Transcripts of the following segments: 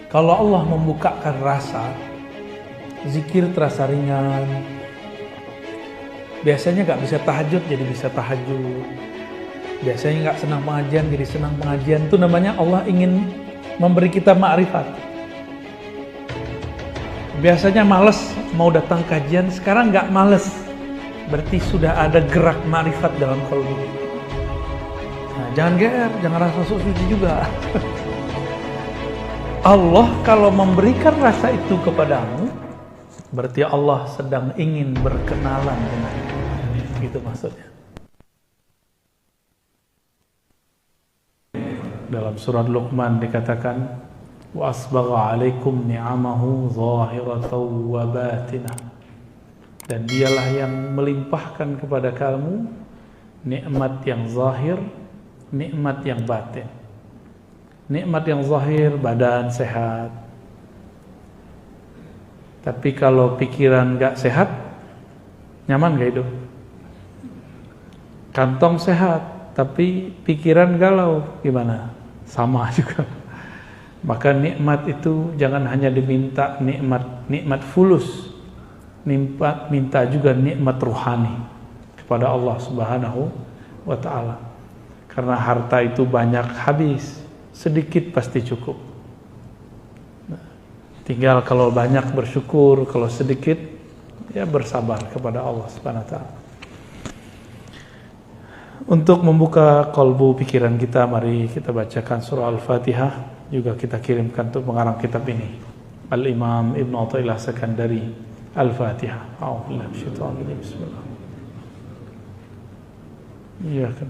Kalau Allah membukakan rasa, zikir terasa ringan. Biasanya nggak bisa tahajud jadi bisa tahajud. Biasanya nggak senang pengajian jadi senang pengajian. Itu namanya Allah ingin memberi kita ma'rifat. Biasanya males mau datang kajian, sekarang nggak males. Berarti sudah ada gerak ma'rifat dalam qalbu. Nah, jangan GR, jangan rasa sok suci juga. Allah kalau memberikan rasa itu kepadamu, berarti Allah sedang ingin berkenalan denganmu. Gitu maksudnya. Dalam surat Luqman dikatakan, wa asbagha 'alaikum ni'amahu zahiratan wa batinah. Dan dialah yang melimpahkan kepada kamu nikmat yang zahir, nikmat yang batin. Nikmat yang zahir, badan sehat. Tapi kalau pikiran gak sehat, nyaman gak hidup? Kantong sehat, tapi pikiran galau, gimana? Sama juga. Maka nikmat itu jangan hanya diminta nikmat fulus, minta juga nikmat ruhani kepada Allah Subhanahu wa ta'ala. Karena harta itu banyak habis, sedikit pasti cukup. Tinggal kalau banyak bersyukur, kalau sedikit ya bersabar kepada Allah Subhanahu wa ta'ala. Untuk membuka kalbu pikiran kita, mari kita bacakan surah Al-Fatihah. Juga kita kirimkan untuk pengarang kitab ini, Al-Imam Ibn Athaillah Sekandari. Al-Fatihah. A'udzubillahi minasyaitonir rajim. Bismillah. Iya kan.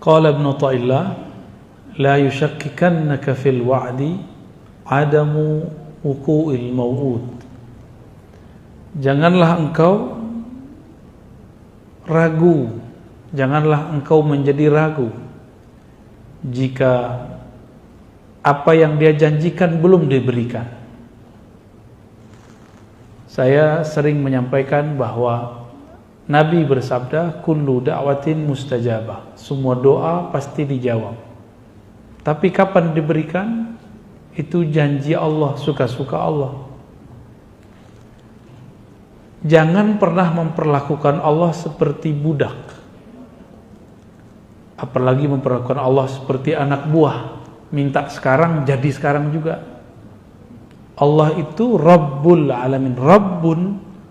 Qala Ibn Athaillah, la yushakkikannaka fil wa'di adamu wuqu'il maw'ud. Janganlah engkau ragu, janganlah engkau menjadi ragu jika apa yang dia janjikan belum diberikan. Saya sering menyampaikan bahwa Nabi bersabda, kullu da'watin mustajabah. Semua doa pasti dijawab. Tapi kapan diberikan? Itu janji Allah, suka-suka Allah. Jangan pernah memperlakukan Allah seperti budak. Apalagi memperlakukan Allah seperti anak buah. Minta sekarang, jadi sekarang juga. Allah itu Rabbul Alamin. Rabbun,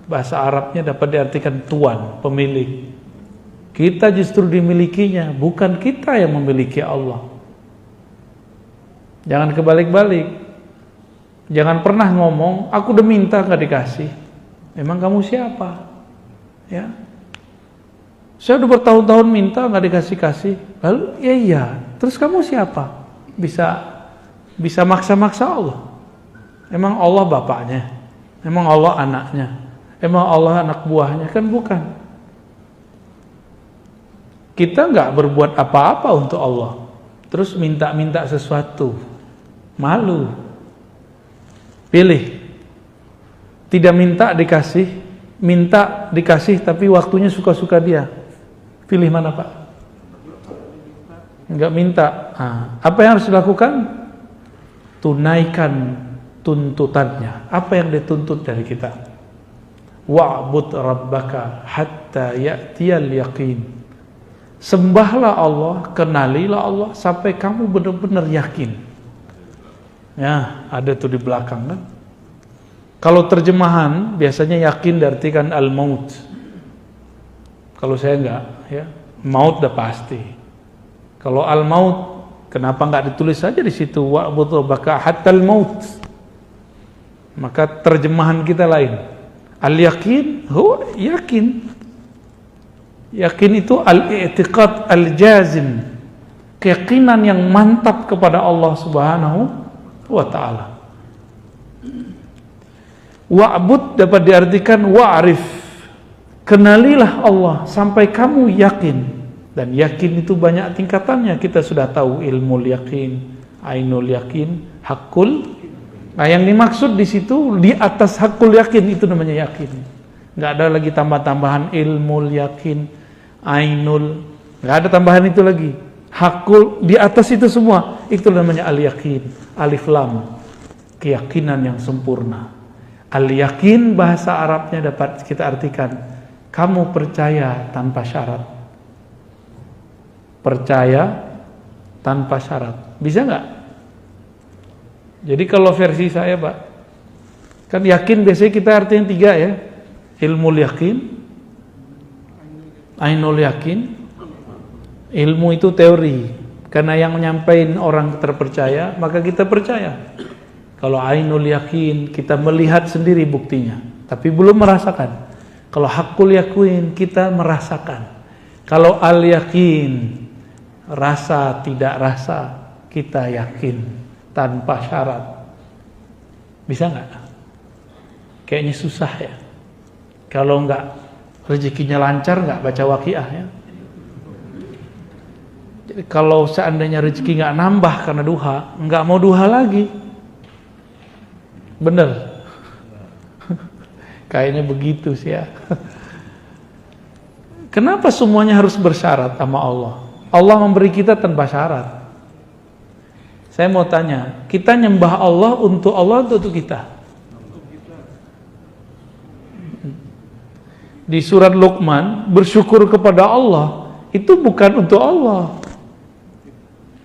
bahasa Arabnya dapat diartikan tuan, pemilik. Kita justru dimilikinya, bukan kita yang memiliki Allah. Jangan kebalik-balik. Jangan pernah ngomong, aku udah minta gak dikasih. Emang kamu siapa? Ya, saya udah bertahun-tahun minta gak dikasih-kasih. Lalu ya iya, terus kamu siapa? Bisa maksa-maksa Allah. Emang Allah bapaknya? Emang Allah anaknya? Emang Allah anak buahnya? Kan bukan. Kita gak berbuat apa-apa untuk Allah, terus minta-minta sesuatu. Malu. Pilih. Tidak minta dikasih, minta dikasih tapi waktunya suka-suka dia. Pilih mana Pak? Enggak minta. Apa yang harus dilakukan? Tunaikan tuntutannya. Apa yang dituntut dari kita? Wa'bud rabbaka hatta ya'tiyal yaqin. Sembahlah Allah, kenalilah Allah sampai kamu benar-benar yakin. Ya, ada tuh di belakang kan. Kalau terjemahan biasanya yakin diartikan al-maut. Kalau saya enggak, ya. Maut udah pasti. Kalau al-maut, kenapa enggak ditulis saja di situ wa'bud rabbaka hattal maut? Maka terjemahan kita lain. Al-yaqin, yakin. Yakin itu al-i'tiqad al-jazim. Keyakinan yang mantap kepada Allah Subhanahu wa ta'ala. Wa'bud dapat diartikan wa'rif. Kenalilah Allah sampai kamu yakin. Dan yakin itu banyak tingkatannya. Kita sudah tahu ilmul yakin, ainul yakin, hakul. Nah, yang dimaksud di situ di atas hakul yakin itu namanya yakin. Nggak ada lagi tambah-tambahan ilmu yakin, ainul, nggak ada tambahan itu lagi. Hakul, di atas itu semua, itu namanya al-yakin, alif lam, keyakinan yang sempurna. Al-yakin bahasa Arabnya dapat kita artikan, kamu percaya tanpa syarat. Percaya tanpa syarat. Bisa nggak? Jadi kalau versi saya, Pak, kan yakin biasanya kita artinya 3 ya. Ilmu yakin, ainul yakin, ilmu itu teori. Karena yang menyampaikan orang terpercaya, maka kita percaya. Kalau ainul yakin, kita melihat sendiri buktinya, tapi belum merasakan. Kalau hakul yakin, kita merasakan. Kalau al yakin, rasa tidak rasa, kita yakin tanpa syarat. Bisa nggak? Kayaknya susah ya. Kalau nggak rezekinya lancar, nggak baca waqiah ya. Jadi kalau seandainya rezeki nggak nambah karena duha, nggak mau duha lagi. Bener. Kayaknya begitu sih ya. Kenapa semuanya harus bersyarat sama Allah? Allah memberi kita tanpa syarat. Saya mau tanya, kita nyembah Allah untuk Allah atau untuk kita? Di surat Luqman, bersyukur kepada Allah itu bukan untuk Allah.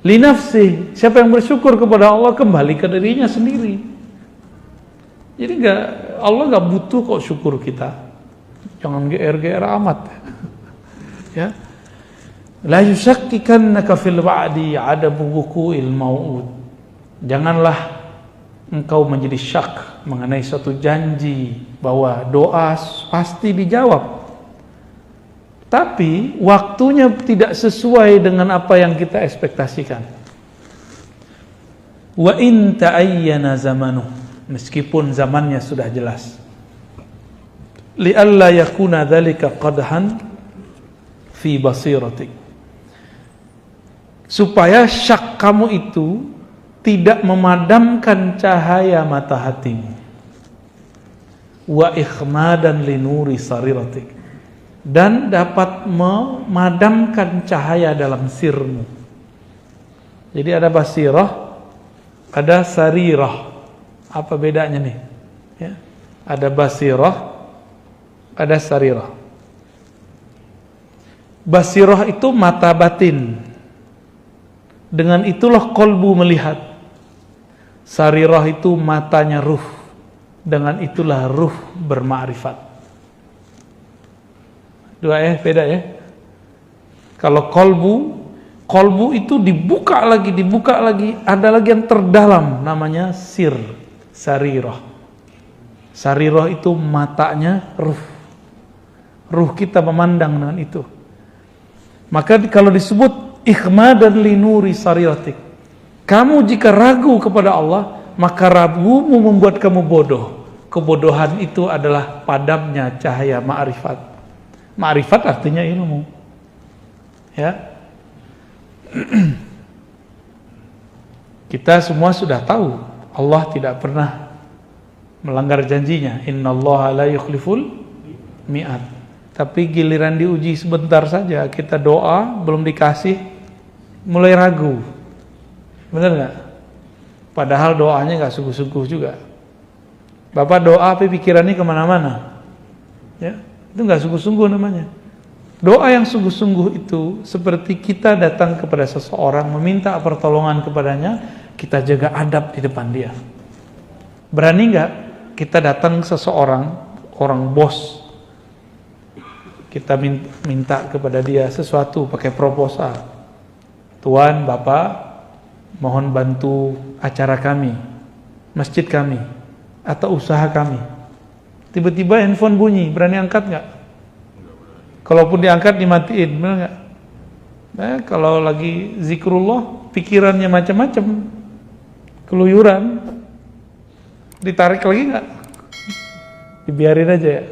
Li nafsi, siapa yang bersyukur kepada Allah kembali ke dirinya sendiri. Jadi Allah nggak butuh kok syukur kita. Jangan GR amat. Ya. La yusakkikannaka fil wa'di 'adabu wuqu'il mau'ud. Janganlah engkau menjadi syak mengenai suatu janji bahwa doa pasti dijawab. Tapi waktunya tidak sesuai dengan apa yang kita ekspektasikan. Wa in ta'ayyana zamanuh, meskipun zamannya sudah jelas. Li alla yakuna dzalika qadhan fi basiratik. Supaya syak kamu itu tidak memadamkan cahaya mata hatimu. Wa ikhmadan li nuri sariratik, dan dapat memadamkan cahaya dalam sirmu. Jadi ada basirah, ada sarirah. Apa bedanya nih? Ya. Ada basirah, ada sarirah. Basirah itu mata batin. Dengan itulah kolbu melihat. Sarirah itu matanya ruh. Dengan itulah ruh bermakrifat. Dua ya, beda ya. Kalau kolbu itu dibuka lagi, ada lagi yang terdalam, namanya sir, sarirah. Sarirah itu matanya ruh. Ruh kita memandang dengan itu. Maka kalau disebut ikhmadan li nuri sariratik, kamu jika ragu kepada Allah, maka ragumu membuat kamu bodoh. Kebodohan itu adalah padamnya cahaya ma'rifat. Ma'rifat artinya ilmu. Ya. Kita semua sudah tahu Allah tidak pernah melanggar janjinya. Innallaha la yukhliful mi'ad. Tapi giliran diuji sebentar saja, kita doa belum dikasih, mulai ragu. Benar nggak? Padahal doanya nggak sungguh-sungguh juga. Bapak doa tapi pikirannya kemana-mana, ya, itu nggak sungguh-sungguh namanya. Doa yang sungguh-sungguh itu seperti kita datang kepada seseorang, meminta pertolongan kepadanya, kita jaga adab di depan dia. Berani nggak kita datang ke seseorang, orang bos, kita minta kepada dia sesuatu pakai proposal. Tuan, Bapak, mohon bantu acara kami, masjid kami, atau usaha kami. Tiba-tiba handphone bunyi, berani angkat nggak? Kalaupun diangkat dimatiin, benar nggak? Kalau lagi zikrullah, pikirannya macam-macam, keluyuran, ditarik lagi nggak? Dibiarin aja ya.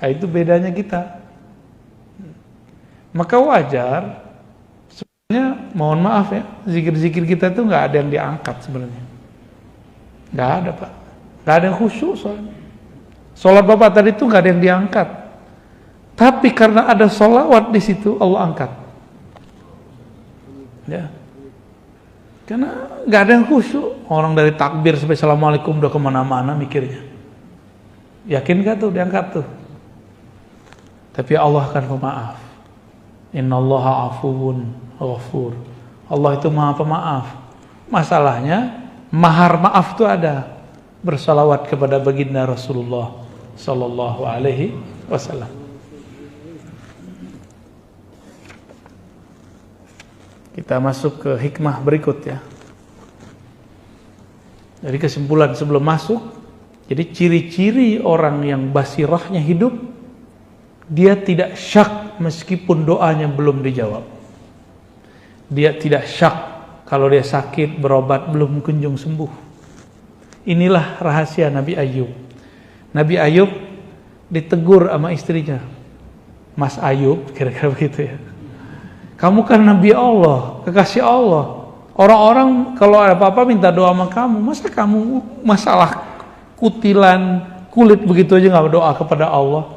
Nah, itu bedanya kita. Maka wajar, sebenarnya mohon maaf ya, zikir-zikir kita itu nggak ada yang diangkat sebenarnya. Nggak ada Pak. Nggak ada yang khusyuk soalnya. Sholat bapak tadi itu nggak ada yang diangkat, tapi karena ada sholawat di situ Allah angkat. Ya, karena nggak ada yang khusyuk. Orang dari takbir sampai assalamualaikum udah kemana-mana mikirnya. Yakin gak tuh diangkat tuh? Tapi Allah akan pemaaf. Innallaha afuwun ghafur. Allah itu maha pemaaf. Masalahnya mahar maaf itu ada. Bersalawat kepada baginda Rasulullah sallallahu alaihi wasallam. Kita masuk ke hikmah berikut ya. Dari kesimpulan sebelum masuk, jadi ciri-ciri orang yang basirahnya hidup, dia tidak syak meskipun doanya belum dijawab. Dia tidak syak kalau dia sakit berobat belum kunjung sembuh. Inilah rahasia Nabi Ayub. Nabi Ayub ditegur sama istrinya, Mas Ayub, kira-kira begitu ya. Kamu kan Nabi Allah, kekasih Allah. Orang-orang kalau ada apa-apa minta doa sama kamu. Masa kamu masalah kutilan kulit begitu aja nggak berdoa kepada Allah?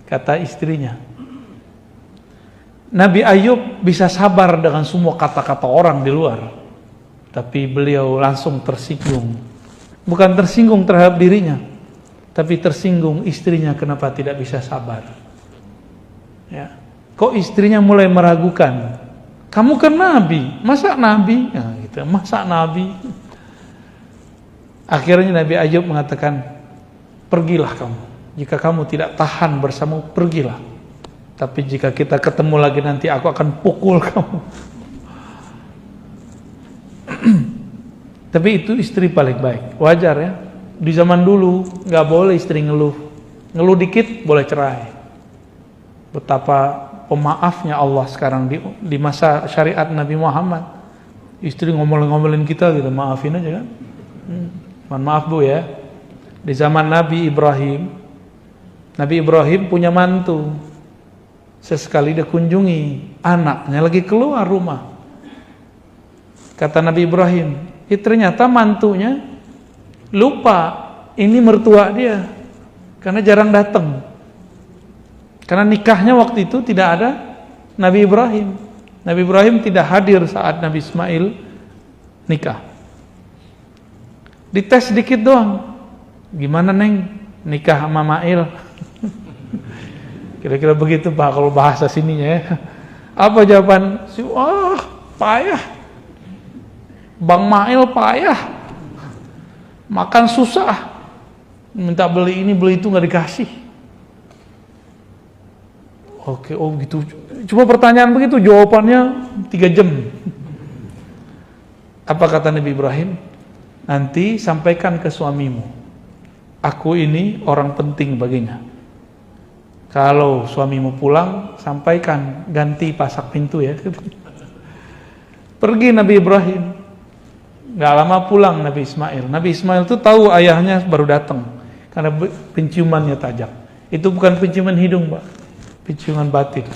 Kata istrinya. Nabi Ayub bisa sabar dengan semua kata-kata orang di luar, tapi beliau langsung tersinggung. Bukan tersinggung terhadap dirinya, tapi tersinggung istrinya kenapa tidak bisa sabar. Ya. Kok istrinya mulai meragukan? Kamu kan Nabi, masa Nabi? Nah, gitu. Masa Nabi? Akhirnya Nabi Ayub mengatakan, pergilah kamu. Jika kamu tidak tahan bersamamu, pergilah. Tapi jika kita ketemu lagi nanti aku akan pukul kamu. Tapi itu istri paling baik. Wajar ya. Di zaman dulu nggak boleh istri ngeluh. Ngeluh dikit boleh cerai. Betapa pemaafnya Allah sekarang di masa syariat Nabi Muhammad. Istri ngomel-ngomelin kita gitu, maafin aja kan. Mohon maaf Bu ya. Di zaman Nabi Ibrahim punya mantu. Sesekali dia kunjungi anaknya lagi keluar rumah. Kata Nabi Ibrahim, ternyata mantunya lupa ini mertua dia karena jarang datang. Karena nikahnya waktu itu tidak ada Nabi Ibrahim. Nabi Ibrahim tidak hadir saat Nabi Ismail nikah. Dites sedikit doang. Gimana Neng nikah sama Mail? Kira-kira begitu Pak kalau bahasa sininya ya. Apa jawaban? Wah, payah. Bang Mail payah. Makan susah. Minta beli ini, beli itu nggak dikasih. Oke, oh gitu. Cuma pertanyaan begitu, jawabannya 3 jam. Apa kata Nabi Ibrahim? Nanti sampaikan ke suamimu. Aku ini orang penting baginya. Kalau suamimu pulang, sampaikan ganti pasak pintu ya. Pergi Nabi Ibrahim. Gak lama pulang Nabi Ismail. Nabi Ismail itu tahu ayahnya baru datang karena penciumannya tajam. Itu bukan penciuman hidung, Pak. Penciuman batin.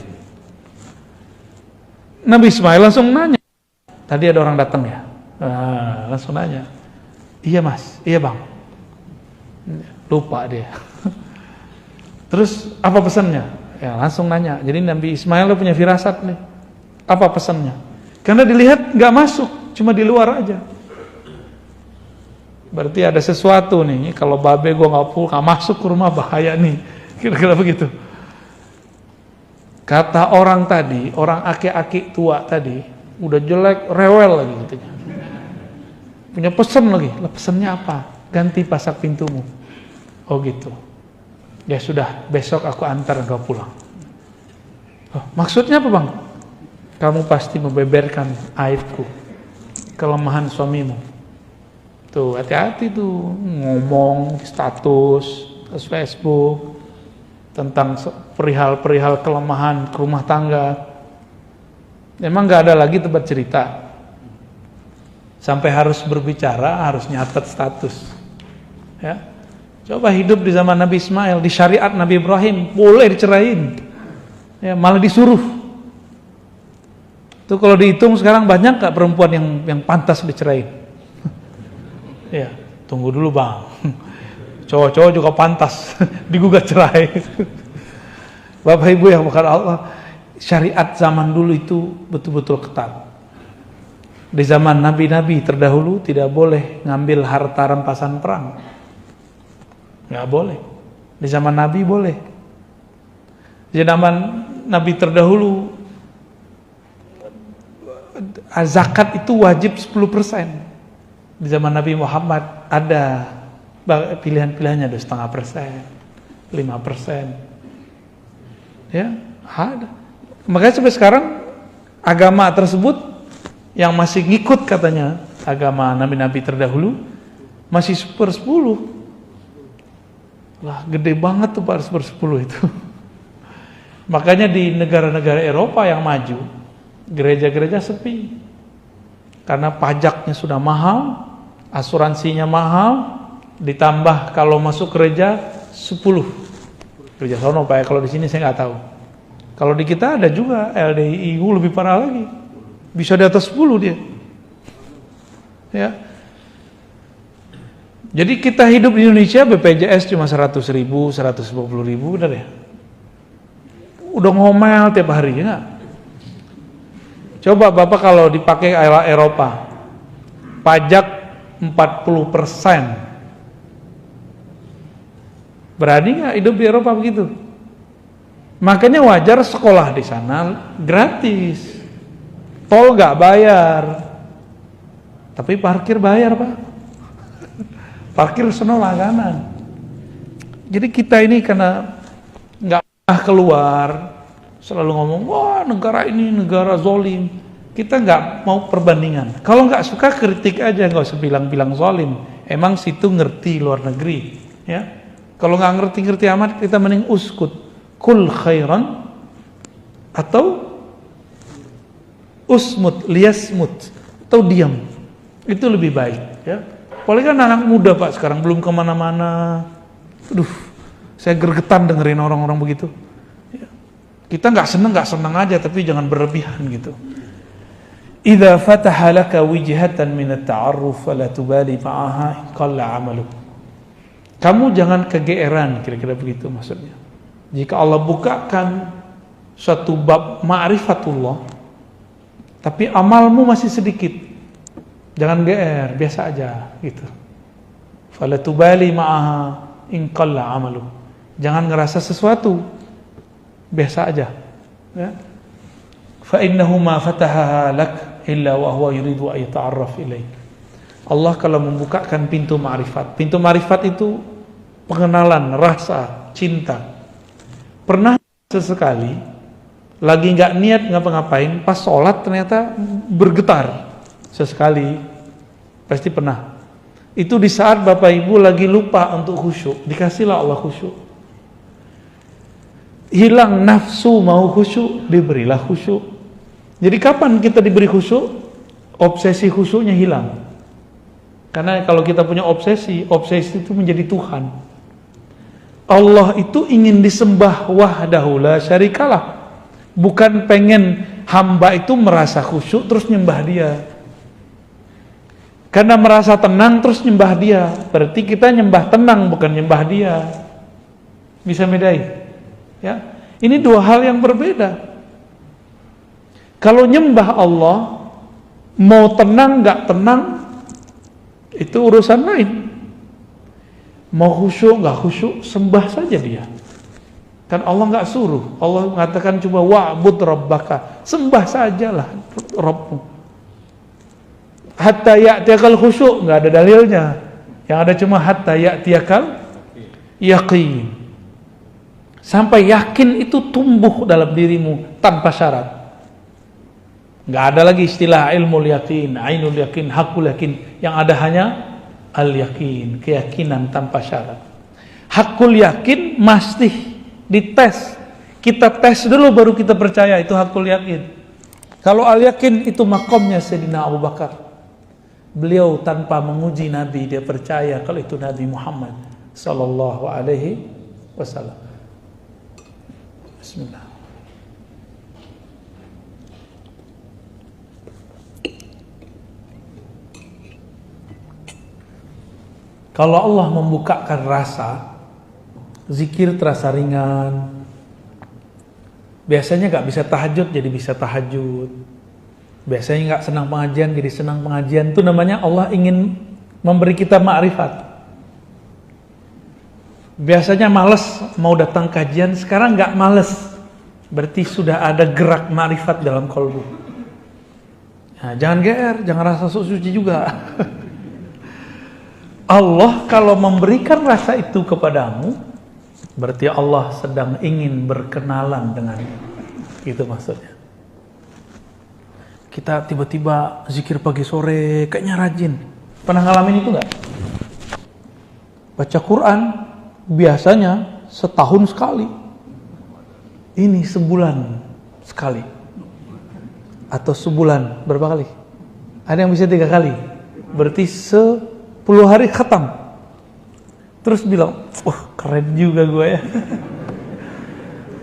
Nabi Ismail langsung nanya. Tadi ada orang datang ya? Langsung nanya. Iya Mas, iya Bang. Lupa dia. Terus apa pesannya? Ya langsung nanya. Jadi Nabi Ismail punya firasat nih. Apa pesannya? Karena dilihat nggak masuk, cuma di luar aja. Berarti ada sesuatu nih. Kalau babe gue nggak masuk ke rumah bahaya nih. Kira-kira begitu. Kata orang tadi, orang aki-aki tua tadi, udah jelek, rewel lagi katanya. Punya pesan lagi. Lah pesannya apa? Ganti pasak pintumu. Oh gitu. Ya sudah, besok aku antar engkau pulang. Oh, maksudnya apa Bang? Kamu pasti membeberkan aibku, kelemahan suamimu. Tuh, hati-hati tuh ngomong status Facebook tentang perihal-perihal kelemahan rumah tangga. Memang gak ada lagi tempat cerita. Sampai harus berbicara, harus nyatet status. Ya. Coba hidup di zaman Nabi Ismail, di syariat Nabi Ibrahim, boleh dicerain. Ya, malah disuruh. Itu kalau dihitung sekarang banyak gak perempuan yang pantas dicerain? Ya, tunggu dulu Bang. Cowok-cowok juga pantas digugat cerai. Bapak Ibu yang bukan Allah, syariat zaman dulu itu betul-betul ketat. Di zaman nabi-nabi terdahulu tidak boleh ngambil harta rampasan perang. Nggak boleh. Di zaman nabi boleh. Di zaman nabi terdahulu zakat itu wajib 10%. Di zaman Nabi Muhammad ada pilihan-pilihannya, ada 0,5%, 5%. Ya, ada. Makanya sampai sekarang agama tersebut yang masih ngikut katanya agama nabi-nabi terdahulu masih 1/10. Lah, gede banget tuh 1/10 itu. Makanya di negara-negara Eropa yang maju, gereja-gereja sepi. Karena pajaknya sudah mahal, asuransinya mahal, ditambah kalau masuk gereja 10. Gereja sono Pak, kalau di sini saya nggak tahu. Kalau di kita ada juga LDIU lebih parah lagi. Bisa di atas 10 dia. Ya. Jadi kita hidup di Indonesia BPJS cuma 100.000, 150.000 udah deh. Udah ngomel tiap hari ya nggak? Coba Bapak kalau dipakai Eropa, pajak 40%. Berani nggak hidup di Eropa begitu? Makanya wajar sekolah di sana gratis, tol nggak bayar, tapi parkir bayar Pak. Parkir sono langganan. Jadi kita ini karena nggak pernah keluar, selalu ngomong, wah negara ini negara zolim. Kita nggak mau perbandingan. Kalau nggak suka kritik aja, nggak usah bilang-bilang zolim. Emang situ ngerti luar negeri, ya. Kalau nggak ngerti-ngerti amat, kita mending uskut, kul khairan, atau usmut, liasmut, atau diam. Itu lebih baik, ya. Apalagi kan anak muda Pak sekarang belum kemana-mana. Aduh, saya gergetan dengerin orang-orang begitu. Ya. Kita nggak seneng aja, tapi jangan berlebihan gitu. Idza fataha laka wijhatan min at-ta'arruf fala tubali ma'aha qalla 'amaluk. Kamu jangan kegeeran, kira-kira begitu maksudnya. Jika Allah bukakan suatu bab ma'rifatullah, tapi amalmu masih sedikit, jangan geer, biasa aja gitu. Fala tubali ma'aha in qalla 'amaluk. Jangan ngerasa sesuatu, biasa aja. Ya. Fa innahu ma fatahaha lak illa wa huwa yuridu an yata'arraf ilaik. Allah kalau membukakan pintu ma'rifat. Pintu ma'rifat itu pengenalan, rasa, cinta. Pernah sesekali lagi nggak niat ngapa-ngapain, pas sholat ternyata bergetar sesekali, pasti pernah. Itu di saat Bapak Ibu lagi lupa untuk khusyuk, dikasihlah Allah khusyuk. Hilang nafsu mau khusyuk, diberilah khusyuk. Jadi kapan kita diberi khusyuk? Obsesi khusyuknya hilang. Karena kalau kita punya obsesi itu menjadi Tuhan. Allah itu ingin disembah wahdahu la syarikalah. Bukan pengen hamba itu merasa khusyuk terus nyembah dia. Karena merasa tenang terus nyembah dia. Berarti kita nyembah tenang bukan nyembah dia. Bisa bedain? Ya, ini dua hal yang berbeda. Kalau nyembah Allah, mau tenang nggak tenang, itu urusan lain. Mau khusyuk nggak khusyuk, sembah saja dia. Kan Allah nggak suruh. Allah mengatakan coba wa'bud rabbaka, sembah sajalah Rabbmu. Hatta ya'tiyakal khusyuk, nggak ada dalilnya. Yang ada cuma hatta ya'tiyakal yaqin. Sampai yakin itu tumbuh dalam dirimu tanpa syarat. Nggak ada lagi istilah ilmu yakin, ainul yakin, hakul yakin. Yang ada hanya al yakin, keyakinan tanpa syarat. Hakul yakin mesti dites. Kita tes dulu baru kita percaya itu hakul yakin. Kalau al yakin itu makomnya Sayyidina Abu Bakar. Beliau tanpa menguji Nabi dia percaya kalau itu Nabi Muhammad sallallahu alaihi wasallam. Bismillah. Kalau Allah membukakan rasa, zikir terasa ringan. Biasanya gak bisa tahajud jadi bisa tahajud. Biasanya gak senang pengajian jadi senang pengajian. Itu namanya Allah ingin memberi kita ma'rifat. Biasanya males mau datang kajian, sekarang gak males. Berarti sudah ada gerak ma'rifat dalam kolbu. Nah, jangan GR, jangan rasa sok suci juga. Allah kalau memberikan rasa itu kepadamu, berarti Allah sedang ingin berkenalan denganmu. Itu maksudnya. Kita tiba-tiba zikir pagi sore, kayaknya rajin. Pernah ngalamin itu gak? Baca Quran biasanya setahun sekali. Ini sebulan sekali. Atau sebulan berapa kali? Ada yang bisa 3 kali. Berarti 10 hari khatam. Terus bilang, keren juga gue ya.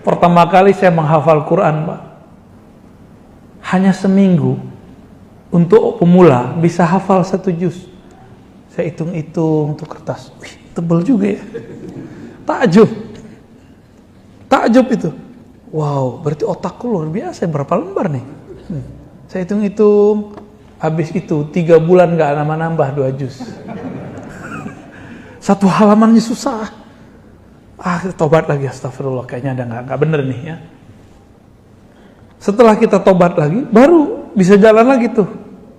Pertama kali saya menghafal Quran, Pak. Hanya seminggu. Untuk pemula bisa hafal 1 juz. Saya hitung-hitung untuk kertas. Wih, tebel juga ya. Takjub itu. Wow, berarti otakku luar biasa. Berapa lembar nih? Saya hitung-hitung. Habis itu 3 bulan gak nambah 2 juz. 1 halamannya susah. Tobat lagi, astagfirullah. Kayaknya ada gak bener nih ya. Setelah kita tobat lagi, baru bisa jalan lagi tuh.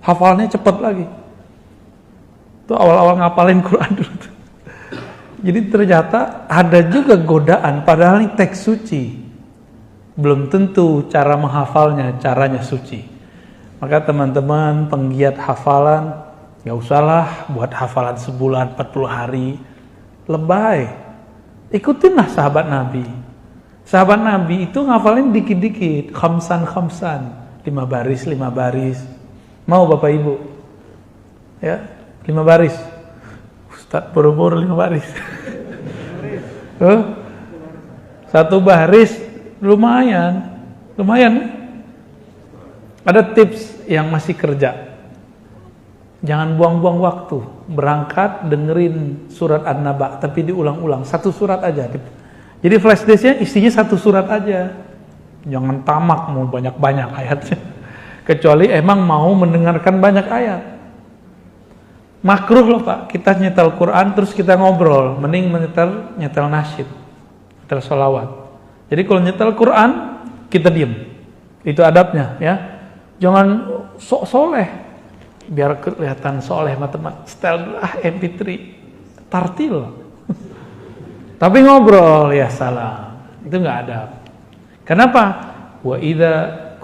Hafalnya cepat lagi. Itu awal-awal ngapalin Quran dulu tuh. Jadi ternyata ada juga godaan, padahal ini teks suci. Belum tentu cara menghafalnya, caranya suci. Maka teman-teman penggiat hafalan, gak usahlah buat hafalan sebulan, 40 hari. Lebay. Ikutinlah sahabat Nabi. Sahabat Nabi itu ngafalin dikit-dikit, khamsan, 5 baris. Mau Bapak Ibu? Ya, 5 baris. Ustaz boro-boro 5 baris. 1 baris lumayan. Ada tips yang masih kerja. Jangan buang-buang waktu. Berangkat dengerin surat An-Naba, tapi diulang-ulang. 1 surat aja. Jadi flash disknya isinya 1 surat aja. Jangan tamak mau banyak-banyak ayatnya. Kecuali emang mau mendengarkan banyak ayat. Makruh loh Pak, kita nyetel Quran terus kita ngobrol. Mending nyetel nasyid, nyetel sholawat. Jadi kalau nyetel Quran, kita diem. Itu adabnya ya. Jangan sok soleh. Biar kelihatan soleh teman-teman. Setel MP3, tartil. Tapi ngobrol ya salam. Itu nggak adab. Kenapa? Wa idza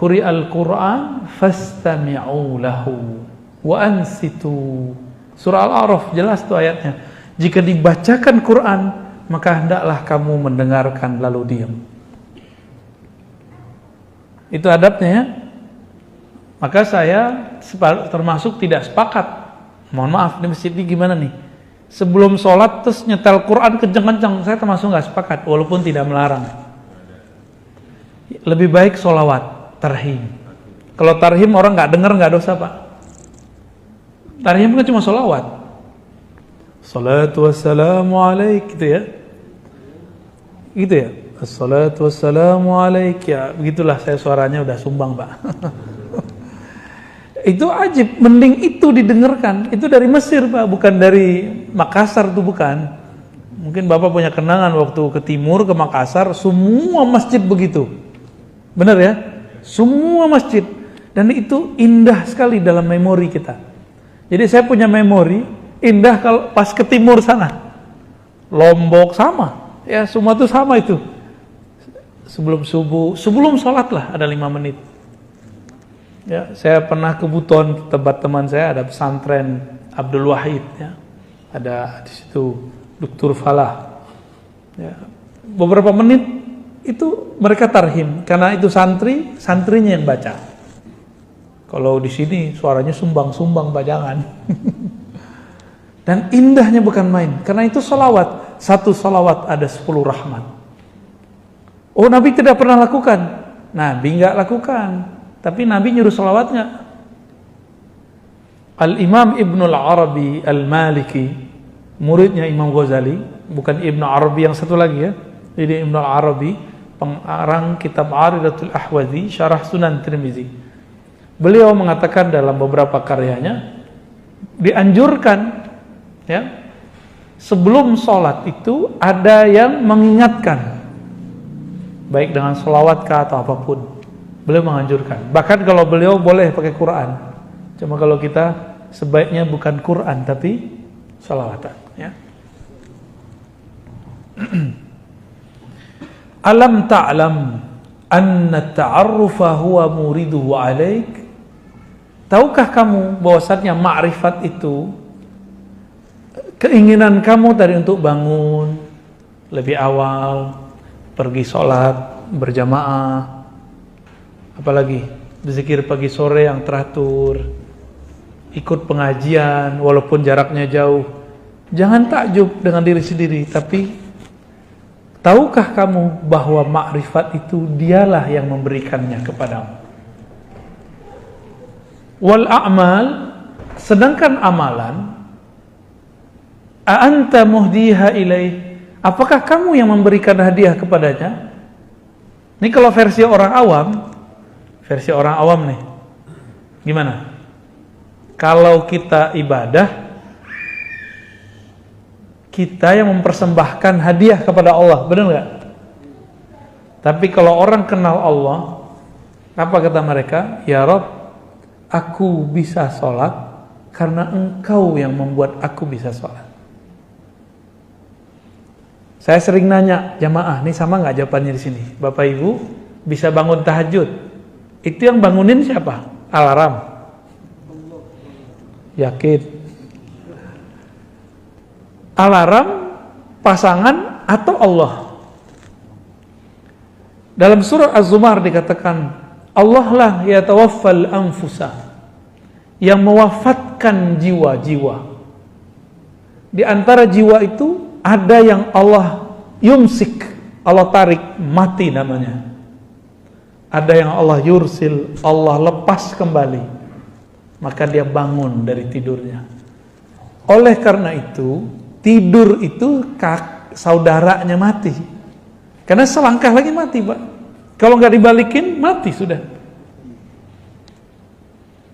quri'al Qur'an fastami'u lahu wa ansitu. Surah Al-A'raf jelas tuh ayatnya. Jika dibacakan Quran, maka hendaklah kamu mendengarkan lalu diam. Itu adabnya ya. Maka saya termasuk tidak sepakat. Mohon maaf, di masjid ini gimana nih? Sebelum sholat terus nyetel Quran kenceng-kenceng, saya termasuk nggak sepakat, walaupun tidak melarang. Lebih baik sholawat, tarhim. Kalau tarhim orang nggak dengar nggak dosa Pak. Tarhim kan cuma sholawat. Salatu wassalamu alaik gitu ya. Gitu ya. Assalatu wassalamu alaik ya. Begitulah saya suaranya udah sumbang Pak. Itu ajib, mending itu didengarkan. Itu dari Mesir Pak, bukan dari Makassar tuh bukan. Mungkin Bapak punya kenangan waktu ke timur, ke Makassar, semua masjid begitu. Benar ya? Semua masjid. Dan itu indah sekali dalam memori kita. Jadi saya punya memori indah kalau pas ke timur sana. Lombok sama. Ya semua itu sama itu. Sebelum subuh, sebelum sholat lah ada 5 menit. Ya, saya pernah ke Buton, tempat teman saya ada pesantren Abdul Wahid ya. Ada di situ Dr. Falah. Ya, beberapa menit itu mereka tarhim karena itu santrinya yang baca. Kalau di sini suaranya sumbang-sumbang bajangan. Dan indahnya bukan main, karena itu salawat. 1 salawat ada 10 rahmat. Oh, Nabi tidak pernah lakukan. Nabi enggak lakukan. Tapi Nabi nyuruh salawat nggak? Al-Imam Ibnul Arabi Al-Maliki muridnya Imam Ghazali, bukan Ibnu Arabi yang satu lagi ya. Jadi Ibnu Arabi, pengarang kitab Aridatul Ahwazi, Syarah Sunan Tirmizi. Beliau mengatakan dalam beberapa karyanya, dianjurkan ya, sebelum sholat itu ada yang mengingatkan, baik dengan sholawat kah atau apapun. Beliau menganjurkan. Bahkan kalau beliau boleh pakai Quran. Cuma kalau kita sebaiknya bukan Quran tapi sholawatan ya. Alam ta'lam anna ta'arrufa huwa muriduhu alaik. Tahukah kamu bahwasannya ma'rifat itu keinginan kamu tadi untuk bangun lebih awal, pergi sholat berjamaah, apalagi berzikir pagi sore yang teratur, ikut pengajian walaupun jaraknya jauh. Jangan takjub dengan diri sendiri, tapi tahukah kamu bahwa makrifat itu dialah yang memberikannya kepadamu. Wal a'mal, sedangkan amalan, a'anta muhdiha ilaih, apakah kamu yang memberikan hadiah kepadanya? Ini kalau versi orang awam nih, gimana? Kalau kita ibadah, kita yang mempersembahkan hadiah kepada Allah, benar nggak? Tapi kalau orang kenal Allah, apa kata mereka? Ya Rabb, aku bisa sholat karena Engkau yang membuat aku bisa sholat. Saya sering nanya jamaah, nih sama nggak jawabannya di sini? Bapak Ibu bisa bangun tahajud, itu yang bangunin siapa? Alarm? Yakin? Alarm, pasangan, atau Allah? Dalam surah Az-Zumar dikatakan, Allah lah yatawaffal anfusa, yang mewafatkan jiwa-jiwa. Di antara jiwa itu ada yang Allah yumsik, Allah tarik, mati namanya. Ada yang Allah yursil, Allah lepas kembali, maka dia bangun dari tidurnya. Oleh karena itu, tidur itu saudaranya mati. Karena selangkah lagi mati, Pak. Kalau nggak dibalikin, mati sudah.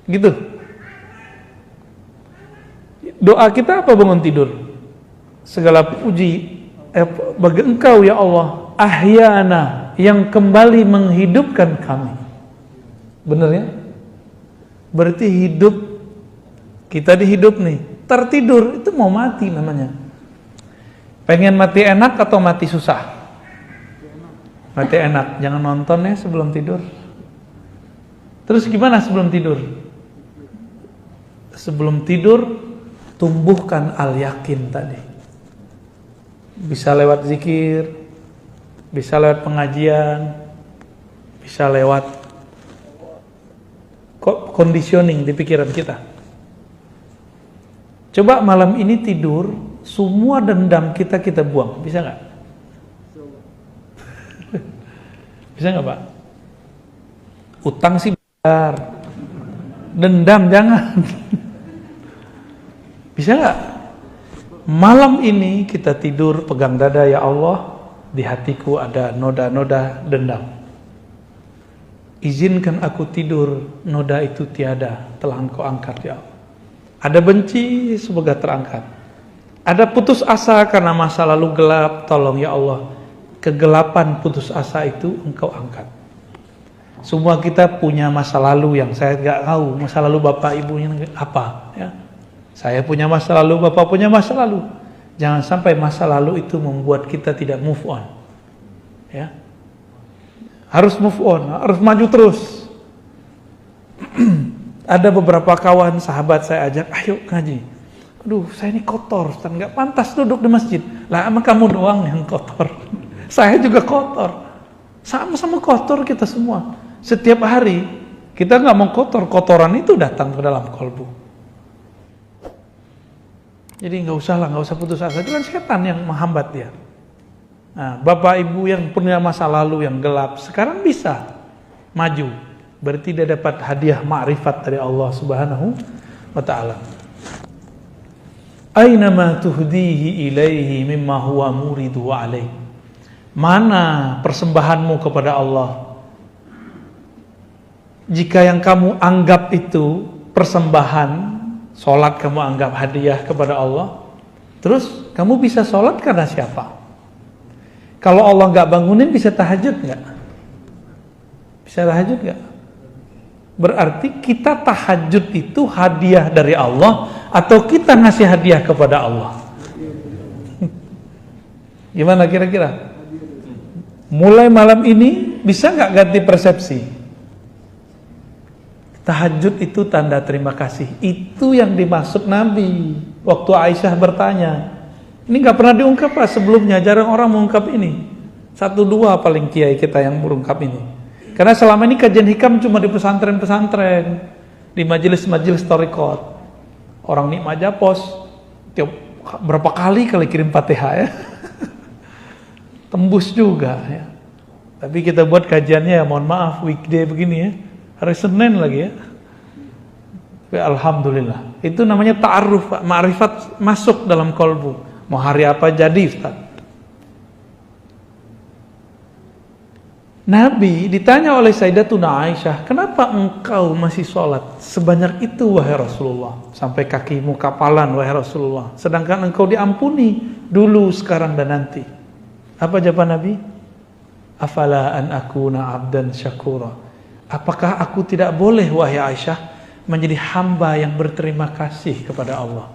Gitu. Doa kita apa bangun tidur? Segala puji bagi Engkau ya Allah, ahyana, yang kembali menghidupkan kami. Benar ya? Berarti hidup, kita dihidup nih. Tertidur itu mau mati namanya. Pengen mati enak atau mati susah? Mati enak. Jangan nonton ya sebelum tidur. Terus gimana sebelum tidur? Sebelum tidur tumbuhkan al-yakin tadi. Bisa lewat zikir, bisa lewat pengajian, bisa lewat conditioning di pikiran kita. Coba malam ini tidur, semua dendam kita buang, bisa nggak? Bisa nggak Pak? Utang sih benar, dendam jangan. Bisa nggak? Malam ini kita tidur pegang dada, ya Allah, di hatiku ada noda-noda dendam. Izinkan aku tidur, noda itu tiada, telah Engkau angkat ya Allah. Ada benci, semoga terangkat. Ada putus asa karena masa lalu gelap, tolong ya Allah, kegelapan putus asa itu Engkau angkat. Semua kita punya masa lalu yang saya nggak tahu, masa lalu bapak ibunya apa ya. Saya punya masa lalu, bapak punya masa lalu. Jangan sampai masa lalu itu membuat kita tidak move on. Ya. Harus move on, harus maju terus. Ada beberapa kawan, sahabat saya ajak, ayo ngaji. Aduh, saya ini kotor, Ustaz, nggak pantas duduk di masjid. Lah, emang kamu doang yang kotor. Saya juga kotor. Sama-sama kotor kita semua. Setiap hari kita nggak mau kotor, kotoran itu datang ke dalam kolbu. Jadi nggak usah putus asa. Itu kan setan yang menghambat dia. Nah, bapak ibu yang punya masa lalu yang gelap, sekarang bisa maju. Berarti dia dapat hadiah ma'rifat dari Allah Subhanahu wa ta'ala. Ainama tuhdihi ilaihi mimma huwa muridu alaih. Mana persembahanmu kepada Allah? Jika yang kamu anggap itu persembahan, sholat kamu anggap hadiah kepada Allah, terus kamu bisa sholat karena siapa? Kalau Allah nggak bangunin, bisa tahajud nggak? Bisa tahajud nggak? Berarti kita tahajud itu hadiah dari Allah atau kita ngasih hadiah kepada Allah? Gimana kira-kira? Mulai malam ini bisa nggak ganti persepsi? Tahajud itu tanda terima kasih. Itu yang dimaksud Nabi waktu Aisyah bertanya. Ini nggak pernah diungkap Pak sebelumnya, jarang orang mengungkap ini. 1-2 paling kiai kita yang mengungkap ini. Karena selama ini kajian hikam cuma di pesantren-pesantren, di majelis-majelis thariqat. Orang nikmat japos tiap berapa kali kirim Fatihah ya. Tembus juga ya. Tapi kita buat kajiannya ya, mohon maaf weekday begini ya. Hari Senin lagi ya. Tapi alhamdulillah. Itu namanya ta'aruf, ma'rifat masuk dalam kolbu. Mau hari apa jadi Ustaz. Nabi ditanya oleh Sayyidatuna Aisyah, kenapa engkau masih sholat sebanyak itu wahai Rasulullah, sampai kakimu kapalan wahai Rasulullah, sedangkan engkau diampuni dulu, sekarang dan nanti. Apa jawaban Nabi? Afala an akuna abdan syakura. Apakah aku tidak boleh wahai Aisyah menjadi hamba yang berterima kasih kepada Allah?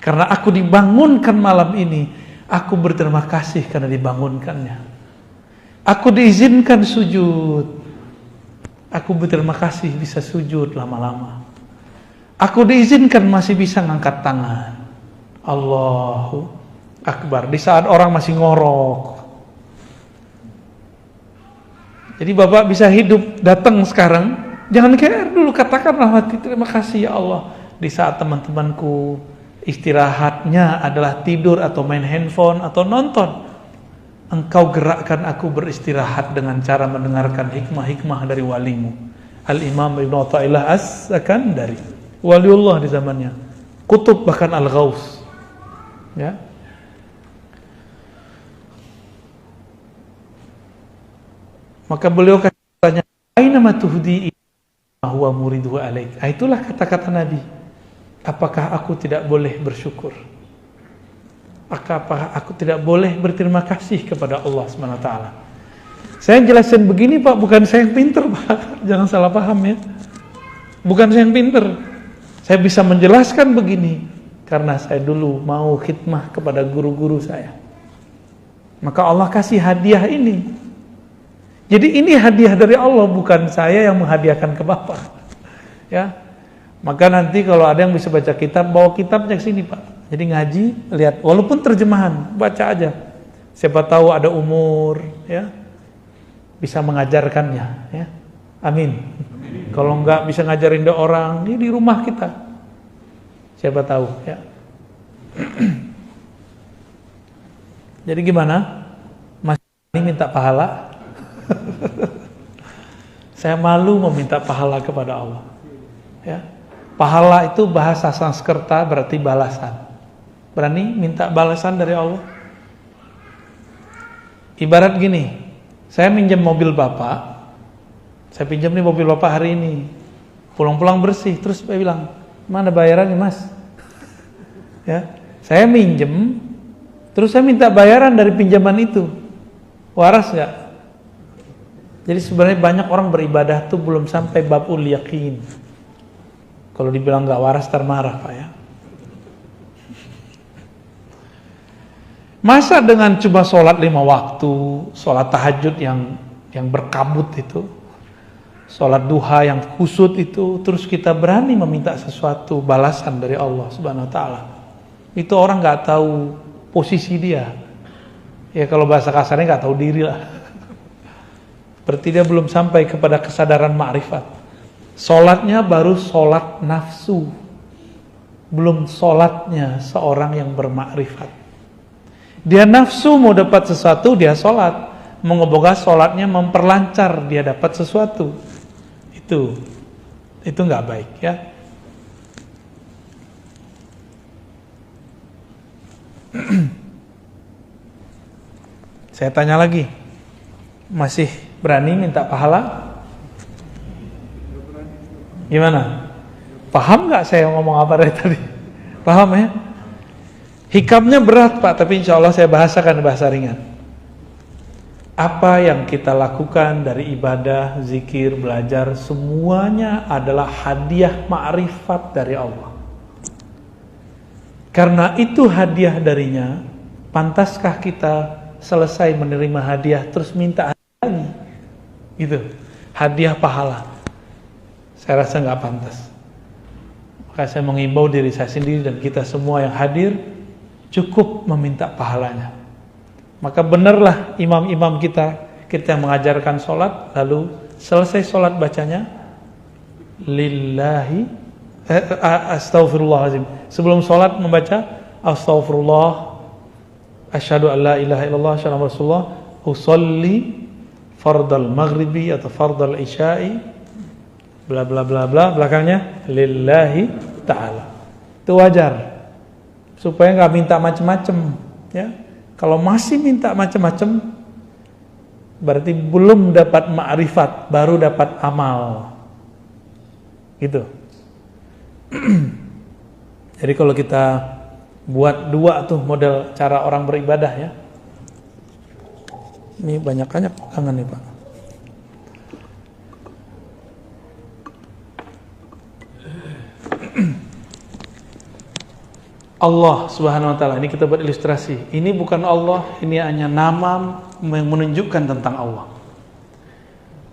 Karena aku dibangunkan malam ini, aku berterima kasih karena dibangunkannya. Aku diizinkan sujud, aku berterima kasih bisa sujud lama-lama. Aku diizinkan masih bisa ngangkat tangan. Allahu Akbar. Di saat orang masih ngorok. Jadi Bapak bisa hidup, datang sekarang, jangan KR dulu, katakanlah hati terima kasih ya Allah. Di saat teman-temanku istirahatnya adalah tidur atau main handphone atau nonton, Engkau gerakkan aku beristirahat dengan cara mendengarkan hikmah-hikmah dari walimu. Al-Imam Ibn Athaillah As-Sakandari, waliullah di zamannya, kutub bahkan Al-Ghaus ya. Maka beliau katanya, aina ma tuhdi huwa muridu alaik. Itulah kata-kata Nabi. Apakah aku tidak boleh bersyukur? Apakah aku tidak boleh berterima kasih kepada Allah SWT? Saya jelasin begini Pak, bukan saya yang pinter Pak, jangan salah paham ya. Bukan saya yang pinter, saya bisa menjelaskan begini karena saya dulu mau khidmah kepada guru-guru saya. Maka Allah kasih hadiah ini. Jadi ini hadiah dari Allah, bukan saya yang menghadiahkan ke Bapak ya. Maka nanti kalau ada yang bisa baca kitab, bawa kitabnya ke sini Pak. Jadi ngaji, lihat, walaupun terjemahan, baca aja. Siapa tahu ada umur, ya, bisa mengajarkannya, ya. Amin. Kalau enggak bisa ngajarin dia orang, dia di rumah kita. Siapa tahu, ya. Jadi gimana? Mas ini minta pahala? Saya malu meminta pahala kepada Allah, ya. Pahala itu bahasa Sanskerta berarti balasan. Berani minta balasan dari Allah? Ibarat gini, saya minjem mobil Bapak, saya pinjam nih mobil Bapak hari ini, pulang-pulang bersih, terus saya bilang, mana bayarannya Mas? Ya, saya minjem, terus saya minta bayaran dari pinjaman itu, waras nggak? Jadi sebenarnya banyak orang beribadah tuh belum sampai babul yakin. Kalau dibilang nggak waras termarah Pak ya. Masa dengan cuma sholat 5 waktu, sholat tahajud yang berkabut itu, sholat duha yang kusut itu, terus kita berani meminta sesuatu balasan dari Allah Subhanahu Wa Taala. Itu orang nggak tahu posisi dia. Ya kalau bahasa kasarnya nggak tahu diri lah. Berarti dia belum sampai kepada kesadaran ma'rifat. Sholatnya baru sholat nafsu, belum sholatnya seorang yang bermakrifat. Dia nafsu mau dapat sesuatu, dia sholat. Moga-moga sholatnya memperlancar dia dapat sesuatu. Itu nggak baik ya. Saya tanya lagi, masih berani minta pahala? Gimana? Paham nggak saya ngomong apa dari tadi? Paham ya? Hikamnya berat Pak, tapi insya Allah saya bahasakan bahasa ringan. Apa yang kita lakukan dari ibadah, zikir, belajar, semuanya adalah hadiah ma'rifat dari Allah. Karena itu hadiah darinya, pantaskah kita selesai menerima hadiah terus minta lagi? Gitu, hadiah pahala. Saya rasa nggak pantas. Maka saya mengimbau diri saya sendiri dan kita semua yang hadir, cukup meminta pahalanya. Maka benarlah imam-imam kita yang mengajarkan sholat, lalu selesai sholat bacanya lillahi astaghfirullahaladzim. Sebelum sholat membaca astaghfirullah, asyhadu an la ilaha illallah, asyhadu anna rasulullah, usolli fardal maghribi atau fardal isya'i, bla bla bla bla, belakangnya lillahi ta'ala. Itu wajar, supaya nggak minta macem-macem, ya. Kalau masih minta macam-macam, berarti belum dapat ma'rifat, baru dapat amal. Gitu. Jadi kalau kita buat dua tuh model cara orang beribadah ya. Ini banyak-banyak pegangan nih Pak. Allah Subhanahu wa taala, ini kita buat ilustrasi. Ini bukan Allah, ini hanya nama yang menunjukkan tentang Allah.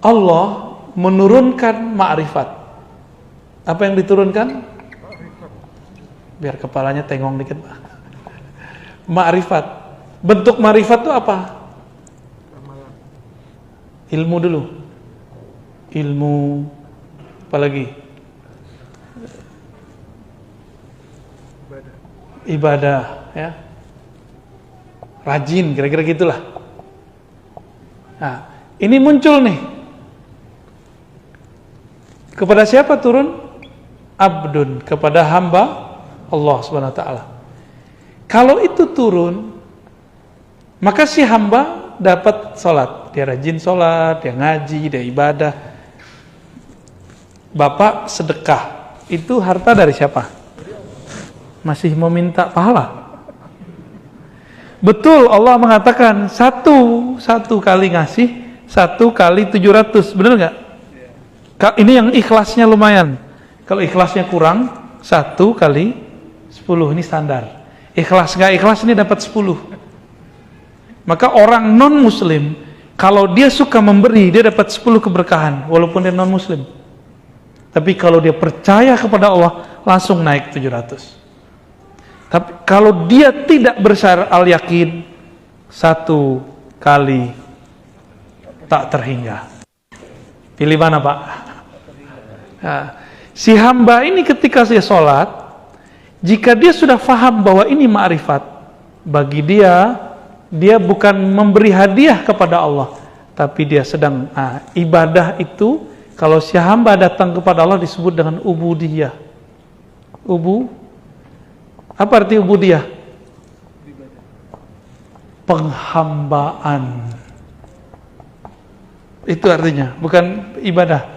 Allah menurunkan ma'rifat. Apa yang diturunkan? Biar kepalanya tengong dikit, Pak. Ma'rifat. Bentuk ma'rifat itu apa? Ilmu dulu. Ilmu apa lagi? Ibadah, ya, rajin, kira-kira gitulah. Nah, ini muncul nih. Kepada siapa turun? Abdun, kepada hamba Allah Subhanahu wa taala. Kalau itu turun, maka si hamba dapat sholat. Dia rajin sholat, dia ngaji, dia ibadah. Bapak sedekah, itu harta dari siapa? Masih meminta pahala. Betul, Allah mengatakan satu kali ngasih, 1 kali 700, benar nggak? Ini yang ikhlasnya lumayan. Kalau ikhlasnya kurang, 1 kali 10, ini standar. Ikhlas nggak ikhlas ini dapat 10. Maka orang non muslim, kalau dia suka memberi, dia dapat 10 keberkahan, walaupun dia non muslim. Tapi kalau dia percaya kepada Allah, langsung naik 700. Tapi kalau dia tidak bersyarat al-yakin, 1 kali tak terhingga. Pilih mana Pak? Nah, si hamba ini ketika dia sholat, jika dia sudah faham bahwa ini ma'rifat, bagi dia bukan memberi hadiah kepada Allah, tapi dia sedang ibadah itu. Kalau si hamba datang kepada Allah disebut dengan ubudiyah. Apa arti ubudiyah? Penghambaan. Itu artinya, bukan ibadah.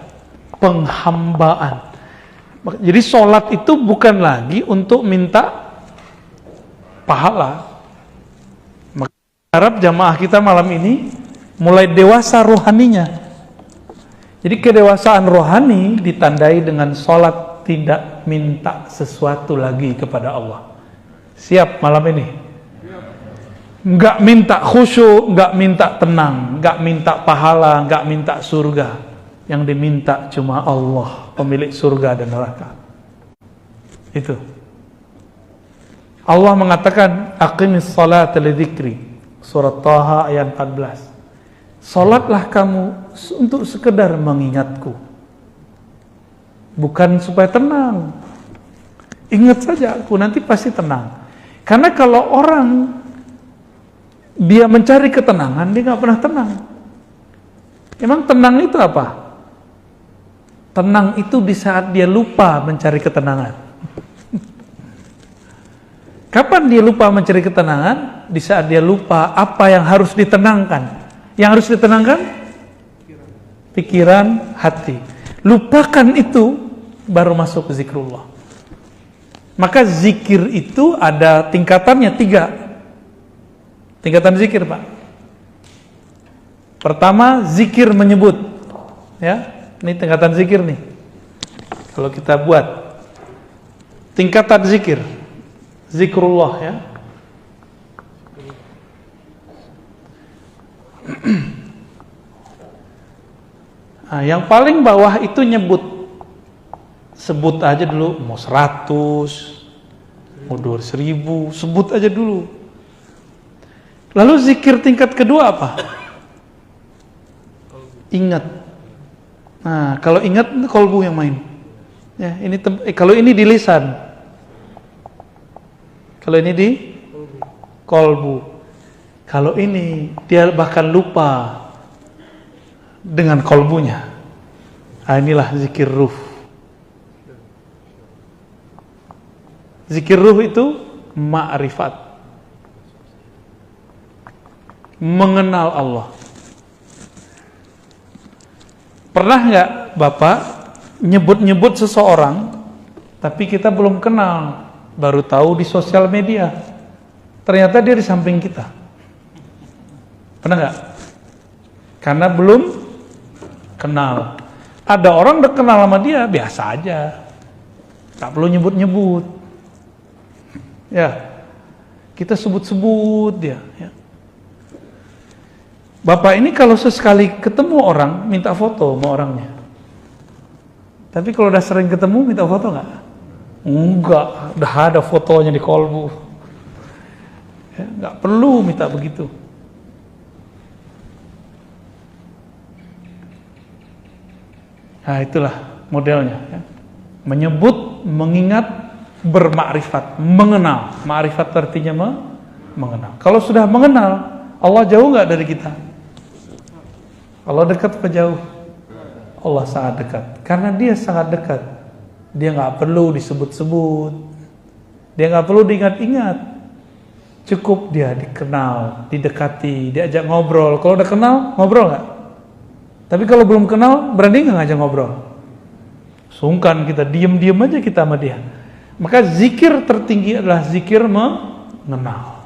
Penghambaan. Jadi sholat itu bukan lagi untuk minta pahala. Maka harap jamaah kita malam ini mulai dewasa rohaninya. Jadi kedewasaan rohani ditandai dengan sholat tidak minta sesuatu lagi kepada Allah. Siap malam ini? Nggak minta khusyuk, nggak minta tenang, nggak minta pahala, nggak minta surga. Yang diminta cuma Allah, pemilik surga dan neraka. Itu. Allah mengatakan, aqimis salata lidzikri. Surat Taha ayat 14. Salatlah kamu untuk sekedar mengingatku. Bukan supaya tenang. Ingat saja aku, nanti pasti tenang. Karena kalau orang dia mencari ketenangan, dia nggak pernah tenang. Emang tenang itu apa? Tenang itu di saat dia lupa mencari ketenangan. Kapan dia lupa mencari ketenangan? Di saat dia lupa apa yang harus ditenangkan. Yang harus ditenangkan? Pikiran, hati. Lupakan itu, baru masuk ke zikrullah. Maka zikir itu ada tingkatannya 3. Tingkatan zikir, Pak. Pertama, zikir menyebut. Ya, ini tingkatan zikir nih. Kalau kita buat tingkatan zikir, zikrullah ya. Nah, yang paling bawah itu nyebut. Sebut aja dulu, mau 100, mau 2.000, sebut aja dulu. Lalu zikir tingkat kedua apa? Ingat. Nah, kalau ingat kolbu yang main. Ya, ini kalau ini di lisan. Kalau ini di kolbu. Kalau ini dia bahkan lupa dengan kolbunya. Nah, inilah zikir ruh. Zikir ruh itu ma'rifat. Mengenal Allah. Pernah nggak Bapak nyebut-nyebut seseorang tapi kita belum kenal, baru tahu di sosial media ternyata dia di samping kita? Pernah nggak? Karena belum kenal. Ada orang udah kenal sama dia biasa aja, tak perlu nyebut-nyebut ya, kita sebut-sebut dia ya. Bapak ini kalau sesekali ketemu orang minta foto sama orangnya. Tapi kalau udah sering ketemu minta foto nggak? Enggak, udah ada fotonya di kolbu. Ya, nggak perlu minta begitu. Nah, itulah modelnya ya. Menyebut, mengingat, bermakrifat, mengenal. Makrifat artinya mengenal. Kalau sudah mengenal, Allah jauh nggak dari kita? Allah dekat apa jauh? Allah sangat dekat. Karena dia sangat dekat, dia nggak perlu disebut-sebut, dia nggak perlu diingat-ingat. Cukup dia dikenal, didekati, diajak ngobrol. Kalau udah kenal, ngobrol nggak? Tapi kalau belum kenal, berani nggak ngajak ngobrol? Sungkan kita, diem-diem aja kita sama dia. Maka zikir tertinggi adalah zikir mengenal.